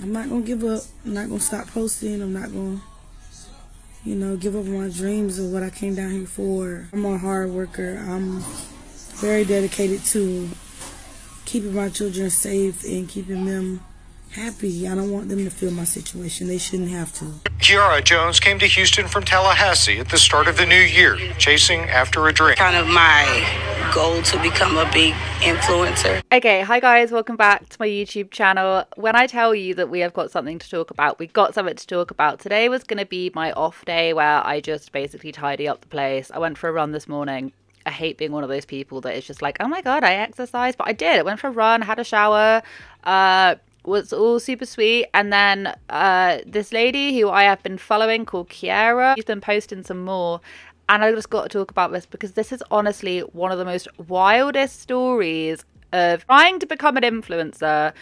I'm not gonna give up. I'm not gonna stop posting. I'm not gonna, give up on my dreams of what I came down here for. I'm a hard worker. I'm very dedicated to keeping my children safe and keeping them happy. I don't want them to feel my situation. They shouldn't have to. Kieaira Jonze came to Houston from Tallahassee at the start of the new year, chasing after a dream. Kind of my goal to become a big influencer. Okay, hi guys, welcome back to my YouTube channel. When I tell you that we have got something to talk about, we got something to talk about. Today was going to be my off day where I just basically tidy up the place. I went for a run this morning. I hate being one of those people that is just like, oh my god, I exercise, but I did. I went for a run, had a shower, was all super sweet. And then this lady who I have been following called Kieaira, she's been posting some more, and I just got to talk about this because this is honestly one of the most wildest stories of trying to become an influencer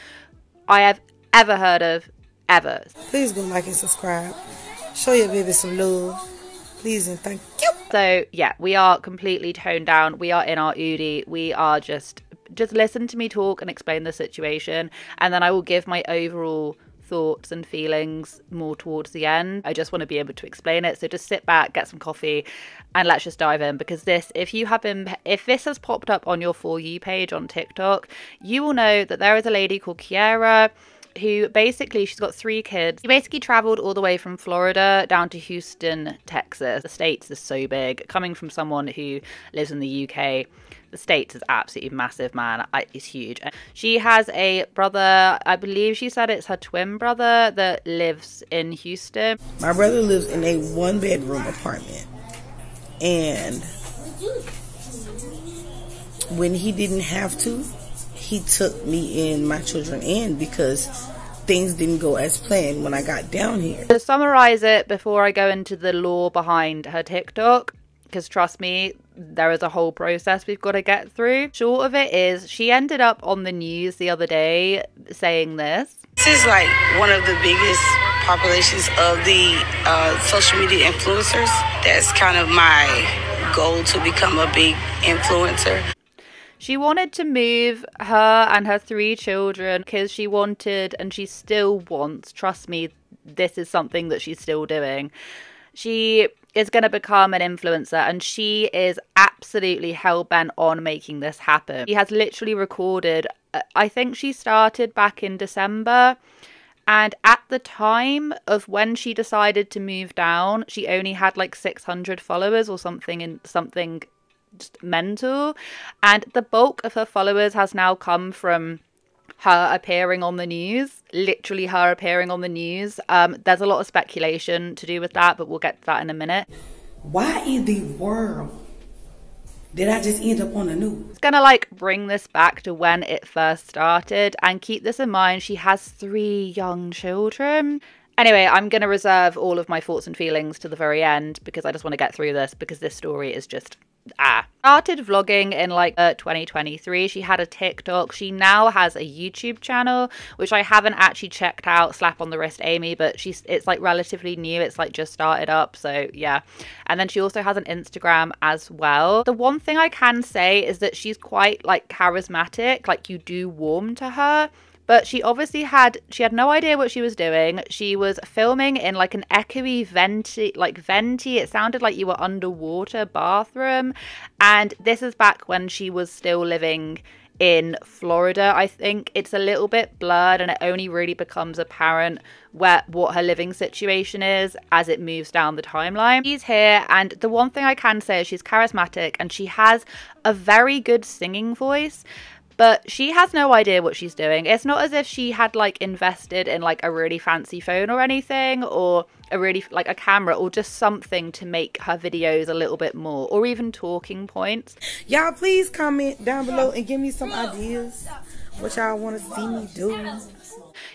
I have ever heard of, ever. Please go like and subscribe. Show your baby some love. Please and thank you. So yeah, we are completely toned down. We are in our Udi. We are just listen to me talk and explain the situation, and then I will give my overall thoughts and feelings more towards the end. I just want to be able to explain it. So just sit back, get some coffee, and let's just dive in, because this, if this has popped up on your For You page on TikTok, you will know that there is a lady called Kieaira who basically, she's got 3 kids. She basically traveled all the way from Florida down to Houston, Texas. The States is so big. Coming from someone who lives in the UK, the States is absolutely massive, man. It's huge. She has a brother, I believe she said it's her twin brother, that lives in Houston. My brother lives in a 1-bedroom apartment, and when he didn't have to, he took me and my children in because things didn't go as planned when I got down here. To summarize it before I go into the lore behind her TikTok, because trust me, there is a whole process we've got to get through. Short of it is, she ended up on the news the other day saying this. This is like one of the biggest populations of the social media influencers. That's kind of my goal, to become a big influencer. She wanted to move her and her 3 children because she wanted, and she still wants, trust me, this is something that she's still doing. She is going to become an influencer, and she is absolutely hell-bent on making this happen. She has literally recorded, I think she started back in December, and at the time of when she decided to move down, she only had like 600 followers or something just mental, and the bulk of her followers has now come from her appearing on the news, literally her appearing on the news. There's a lot of speculation to do with that, but we'll get to that in a minute. Why in the world did I just end up on the news? It's gonna like bring this back to when it first started, and keep this in mind, she has 3 young children. Anyway, I'm going to reserve all of my thoughts and feelings to the very end because I just want to get through this, because this story is just Started vlogging in like 2023. She had a TikTok. She now has a YouTube channel, which I haven't actually checked out. Slap on the wrist, Amy, but it's like relatively new. It's like just started up, so yeah. And then she also has an Instagram as well. The one thing I can say is that she's quite like charismatic, like you do warm to her. But she obviously had no idea what she was doing. She was filming in like an echoey venti. It sounded like you were underwater bathroom. And this is back when she was still living in Florida. I think it's a little bit blurred, and it only really becomes apparent what her living situation is as it moves down the timeline. She's here, and the one thing I can say is she's charismatic, and she has a very good singing voice. But she has no idea what she's doing. It's not as if she had like invested in like a really fancy phone or anything, or a really like a camera, or just something to make her videos a little bit more, or even talking points. Y'all please comment down below and give me some ideas what y'all want to see me do.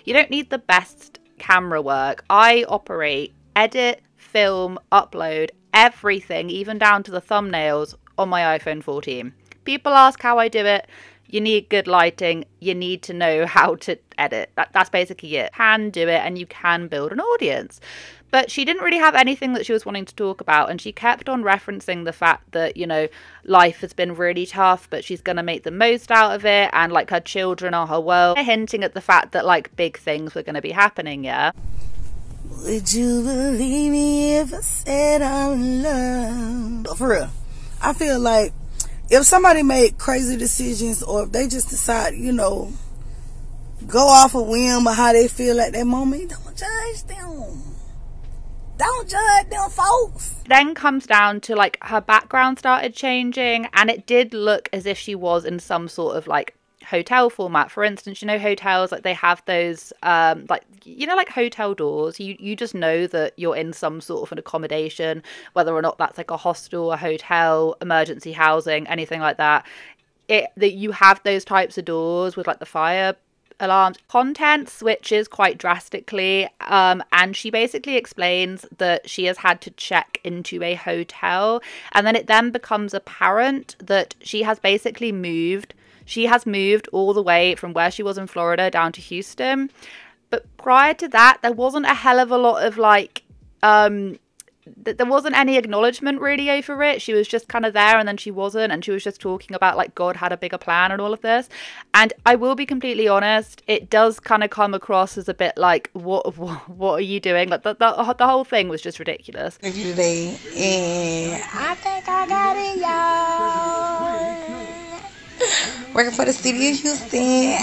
You don't need the best camera work. I operate, edit, film, upload, everything, even down to the thumbnails, on my iPhone 14. People ask how I do it. You need good lighting. You need to know how to edit. That's basically it. You can do it and you can build an audience. But she didn't really have anything that she was wanting to talk about. And she kept on referencing the fact that, you know, life has been really tough, but she's going to make the most out of it. And like her children are her world. Hinting at the fact that like big things were going to be happening, yeah? Would you believe me if I said I'm in love? For real. I feel like if somebody made crazy decisions, or if they just decide, you know, go off a whim or how they feel at that moment, don't judge them. Don't judge them folks. Then comes down to like her background started changing, and it did look as if she was in some sort of like hotel format. For instance, you know, hotels, like they have those like, you know, like hotel doors. You just know that you're in some sort of an accommodation, whether or not that's like a hostel, a hotel, emergency housing, anything like that. That you have those types of doors with like the fire alarms. Content switches quite drastically, and she basically explains that she has had to check into a hotel, and then it then becomes apparent that she has basically moved. She has moved all the way from where she was in Florida down to Houston. But prior to that, there wasn't a hell of a lot of like, there wasn't any acknowledgement really over it. She was just kind of there and then she wasn't. And she was just talking about like God had a bigger plan and all of this. And I will be completely honest, it does kind of come across as a bit like, what are you doing? Like the whole thing was just ridiculous. Today, and I think I got it, y'all. Working for the city of Houston.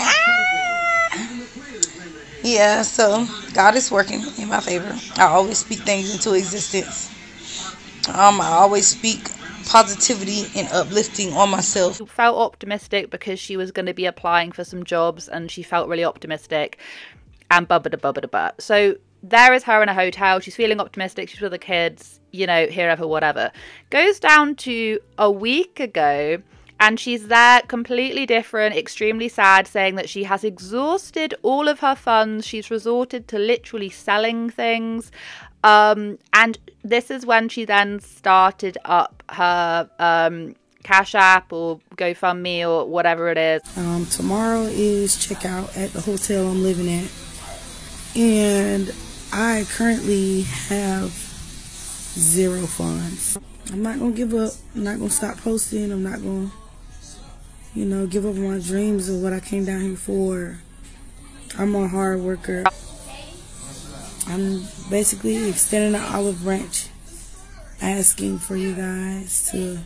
Yeah, so God is working in my favor. I always speak things into existence. I always speak positivity and uplifting on myself. She felt optimistic because she was going to be applying for some jobs, and she felt really optimistic and bubba-da-bubba-da-bubba. So there is her in a hotel. She's feeling optimistic. She's with the kids, you know, herever, whatever. Goes down to a week ago, and she's there completely different, extremely sad, saying that she has exhausted all of her funds. She's resorted to literally selling things. And this is when she then started up her Cash App or GoFundMe or whatever it is. Tomorrow is checkout at the hotel I'm living at. And I currently have 0 funds. I'm not going to give up. I'm not going to stop posting. I'm not going to, you know, give up on my dreams of what I came down here for. I'm a hard worker. I'm basically extending an olive branch, asking for you guys to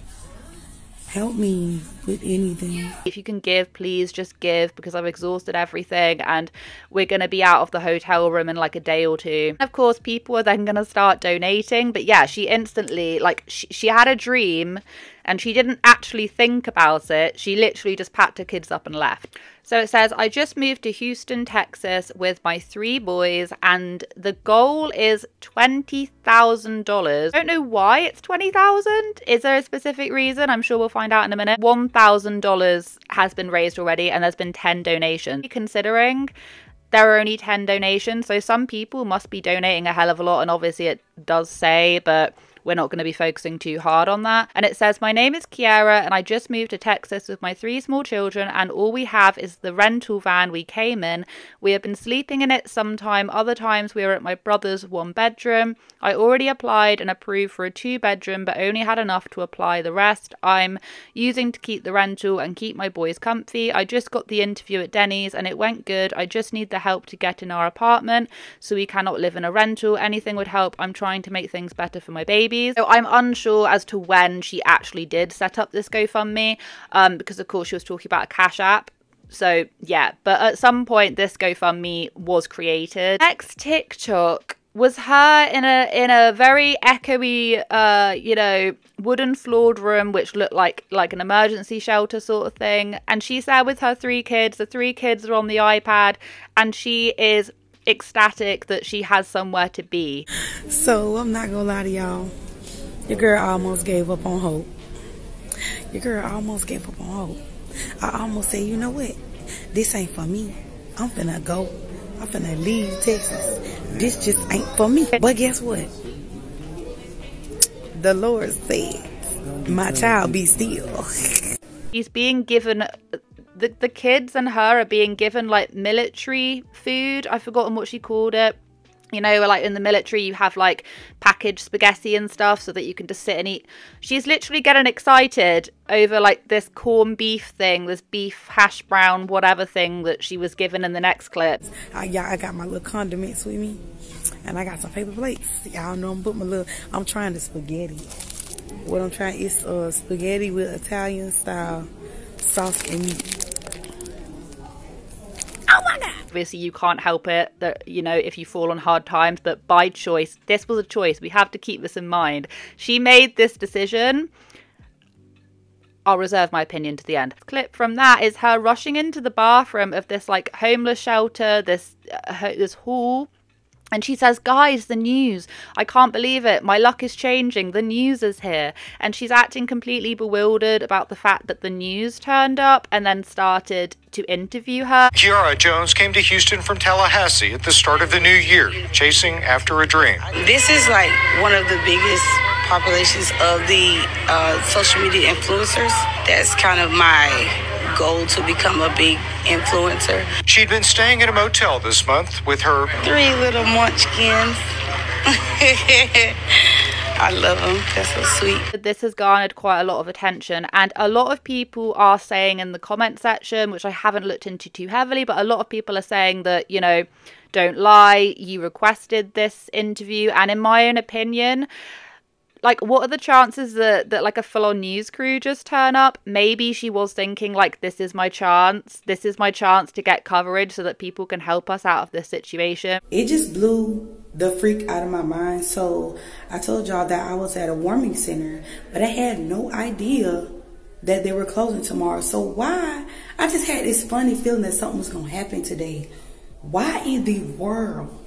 help me with anything. If you can give, please just give, because I've exhausted everything and we're going to be out of the hotel room in like a day or two. Of course, people are then going to start donating. But yeah, she instantly, like, she had a dream and she didn't actually think about it. She literally just packed her kids up and left. So it says, I just moved to Houston, Texas with my 3 boys and the goal is $20,000. Don't know why it's $20,000. Is there a specific reason? I'm sure we'll find out in a minute. $1,000 has been raised already and there's been 10 donations. Considering there are only 10 donations, so some people must be donating a hell of a lot, and obviously it does say, but we're not going to be focusing too hard on that. And it says, my name is Kieaira and I just moved to Texas with my 3 small children and all we have is the rental van we came in. We have been sleeping in it sometime. Other times we were at my brother's 1-bedroom. I already applied and approved for a 2-bedroom but only had enough to apply the rest. I'm using to keep the rental and keep my boys comfy. I just got the interview at Denny's and it went good. I just need the help to get in our apartment so we cannot live in a rental. Anything would help. I'm trying to make things better for my baby. So I'm unsure as to when she actually did set up this GoFundMe, because of course she was talking about a Cash App. So yeah, but at some point this GoFundMe was created. Next TikTok was her in a very echoey, you know, wooden floored room, which looked like an emergency shelter sort of thing. And she's there with her 3 kids. The 3 kids are on the iPad, and she is ecstatic that she has somewhere to be. So I'm not gonna lie to y'all. Your girl almost gave up on hope. Your girl almost gave up on hope. I almost said, you know what? This ain't for me. I'm finna go. I'm finna leave Texas. This just ain't for me. But guess what? The Lord said, my child be still. She's being given the kids and her are being given like military food. I've forgotten what she called it. You know, like in the military, you have like packaged spaghetti and stuff so that you can just sit and eat. She's literally getting excited over like this corned beef thing, this beef hash brown, whatever thing that she was given in the next clip. I got my little condiments with me, and I got some paper plates. Y'all know I'm trying the spaghetti. What I'm trying is spaghetti with Italian style sauce and meat. Oh my God. Obviously, you can't help it that, you know, if you fall on hard times, but by choice, this was a choice. We have to keep this in mind. She made this decision. I'll reserve my opinion to the end. The clip from that is her rushing into the bathroom of this like homeless shelter, this hall. And she says, guys, the news. I can't believe it. My luck is changing. The news is here. And she's acting completely bewildered about the fact that the news turned up and then started to interview her. Kieaira Jonze came to Houston from Tallahassee at the start of the new year, chasing after a dream. This is like one of the biggest populations of the social media influencers. That's kind of my goal, to become a big influencer. She'd been staying at a motel this month with her 3 little munchkins. I love them. That's so sweet. This has garnered quite a lot of attention, and a lot of people are saying in the comment section, which I haven't looked into too heavily, but a lot of people are saying that, you know, don't lie, you requested this interview. And in my own opinion, like, what are the chances that like a full-on news crew just turn up? Maybe she was thinking like, this is my chance to get coverage so that people can help us out of this situation. It just blew the freak out of my mind. So I told y'all that I was at a warming center, but I had no idea that they were closing tomorrow. So why? I just had this funny feeling that something was gonna happen today. Why in the world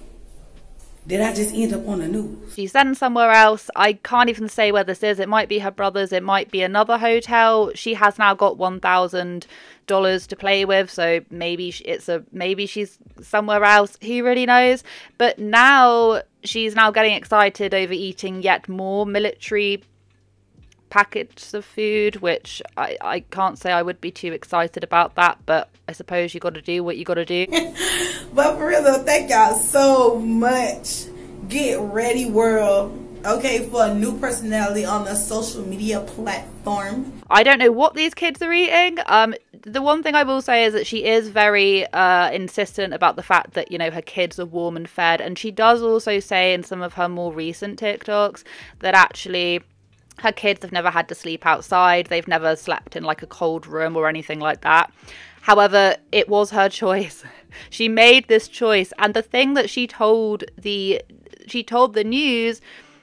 did I just end up on the news? She's then somewhere else. I can't even say where this is. It might be her brother's. It might be another hotel. She has now got $1,000 to play with. So maybe maybe she's somewhere else. Who really knows? But now she's now getting excited over eating yet more military packets of food, which I can't say I would be too excited about that, but I suppose you got to do what you got to do. But for real though, thank y'all so much. Get ready, world, okay, for a new personality on the social media platform. I don't know what these kids are eating. The one thing I will say is that she is very insistent about the fact that, you know, her kids are warm and fed, and she does also say in some of her more recent TikToks that actually her kids have never had to sleep outside. They've never slept in like a cold room or anything like that. However, it was her choice. She made this choice. And the thing that she told the news,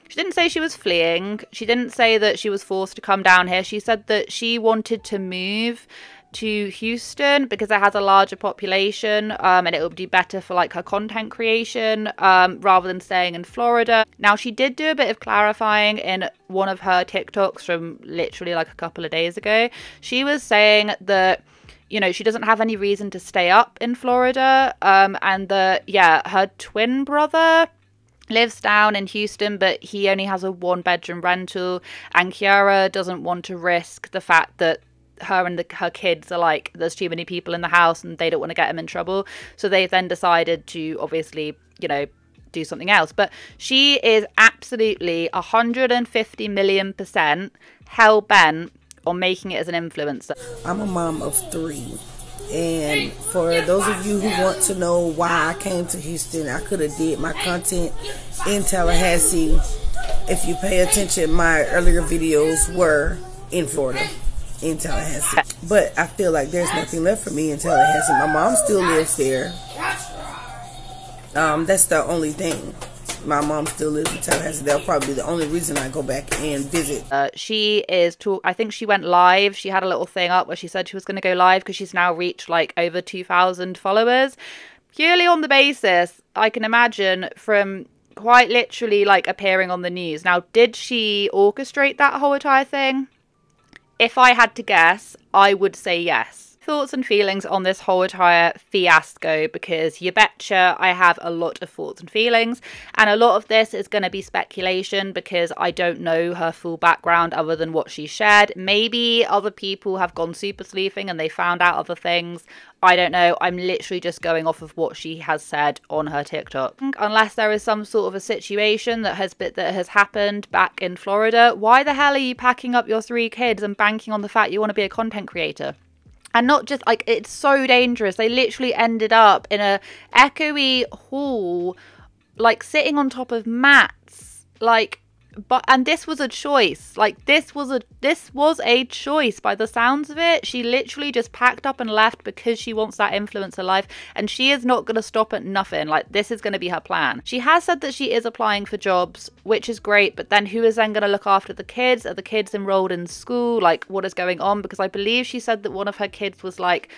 she didn't say she was fleeing. She didn't say that she was forced to come down here. She said that she wanted to move to Houston because it has a larger population, and it would be better for like her content creation, rather than staying in Florida. Now, she did do a bit of clarifying in one of her TikToks from literally like a couple of days ago. She was saying that, you know, she doesn't have any reason to stay up in Florida, and that, yeah, her twin brother lives down in Houston, but he only has a 1-bedroom rental, and Kieaira doesn't want to risk the fact that her and her kids are like, there's too many people in the house and they don't want to get them in trouble. So they've then decided to obviously, you know, do something else. But she is absolutely 150 million% hell-bent on making it as an influencer. I'm a mom of 3. And for those of you who want to know why I came to Houston, I could have did my content in Tallahassee. If you pay attention, my earlier videos were in Florida, in Tallahassee. But I feel like there's nothing left for me in Tallahassee. My mom still lives there. That's the only thing. My mom still lives in Tallahassee. That'll probably be the only reason I go back and visit. She is I think she went live. She had a little thing up where she said she was going to go live because she's now reached like over 2,000 followers. Purely on the basis, I can imagine, from quite literally like appearing on the news. Now, did she orchestrate that whole entire thing? If I had to guess, I would say yes. thoughts and feelings on this whole entire fiasco, because you betcha I have a lot of thoughts and feelings, and a lot of this is going to be speculation because I don't know her full background other than what she shared. Maybe other people have gone super sleuthing and they found out other things. I don't know. I'm literally just going off of what she has said on her TikTok. Unless there is some sort of a situation that has happened back in Florida, why the hell are you packing up your 3 kids and banking on the fact you want to be a content creator? And not just, like, it's so dangerous. They literally ended up in a echoey hall, like sitting on top of mats, like. And this was a choice. Like, this was a choice by the sounds of it. She literally just packed up and left because she wants that influencer life, and she is not going to stop at nothing. Like, this is going to be her plan. She has said that she is applying for jobs, which is great, but then who is then going to look after the kids? Are the kids enrolled in school? Like, what is going on? Because I believe she said that one of her kids was like,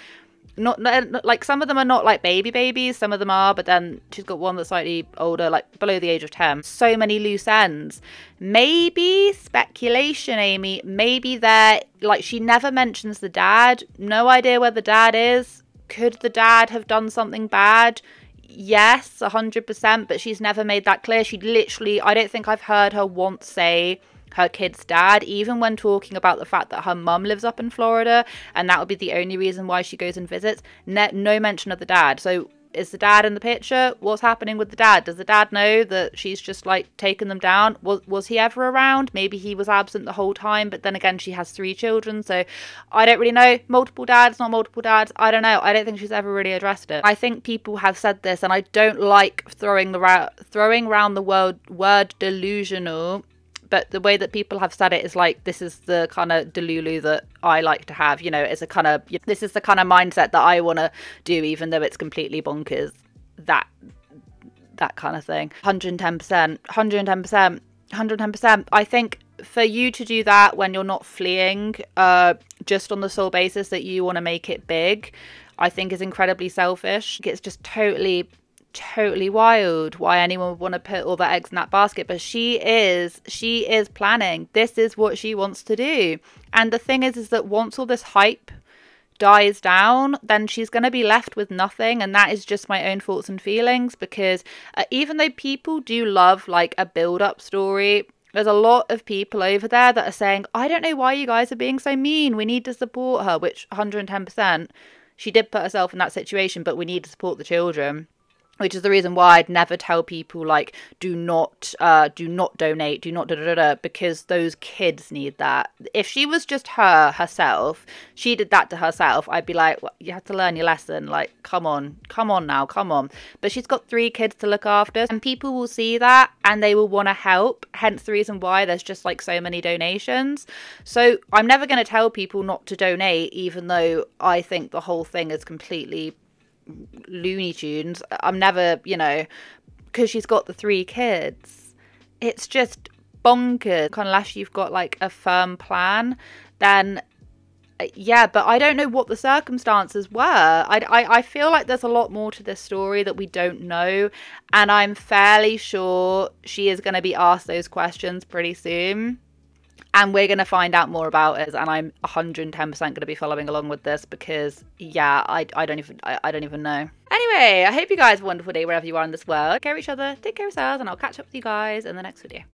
not like, some of them are not like babies, some of them are, but then she's got one that's slightly older, like below the age of 10. So many loose ends. Maybe, speculation, Amy, maybe they're like, she never mentions the dad. No idea where the dad is. Could the dad have done something bad? Yes, 100%, but she's never made that clear. She literally, I don't think I've heard her once say her kid's dad, even when talking about the fact that her mum lives up in Florida and that would be the only reason why she goes and visits. No mention of the dad. So is the dad in the picture? What's happening with the dad? Does the dad know that she's just like taken them down? Was he ever around? Maybe he was absent the whole time, but then again, she has 3 children, so I don't really know. Multiple dads, not multiple dads, I don't know. I don't think she's ever really addressed it. I think people have said this, and I don't like throwing around the word delusional, but the way that people have said it is like, this is the kind of delulu that I like to have, you know, it's a kind of, this is the kind of mindset that I want to do, even though it's completely bonkers, that kind of thing. 110%. I think for you to do that when you're not fleeing, just on the sole basis that you want to make it big, I think is incredibly selfish. It's just totally wild why anyone would want to put all their eggs in that basket. But she is planning. This is what she wants to do. And the thing is that once all this hype dies down, then she's going to be left with nothing. And that is just my own thoughts and feelings, because even though people do love like a build-up story, there's a lot of people over there that are saying, I don't know why you guys are being so mean, we need to support her, which 110%, she did put herself in that situation, but we need to support the children. Which is the reason why I'd never tell people, like, do not donate, do not because those kids need that. If she was just herself, she did that to herself, I'd be like, well, you have to learn your lesson. Like, come on now. But she's got 3 kids to look after, and people will see that and they will want to help. Hence the reason why there's just like so many donations. So I'm never going to tell people not to donate, even though I think the whole thing is completely Looney Tunes. I'm never, you know, because she's got the 3 kids, it's just bonkers. Unless you've got like a firm plan, then yeah, but I don't know what the circumstances were. I feel like there's a lot more to this story that we don't know, and I'm fairly sure she is going to be asked those questions pretty soon. And we're going to find out more about it, and I'm 110% going to be following along with this because, yeah, I don't even know. Anyway, I hope you guys have a wonderful day wherever you are in this world. Take care of each other, take care of yourselves, and I'll catch up with you guys in the next video.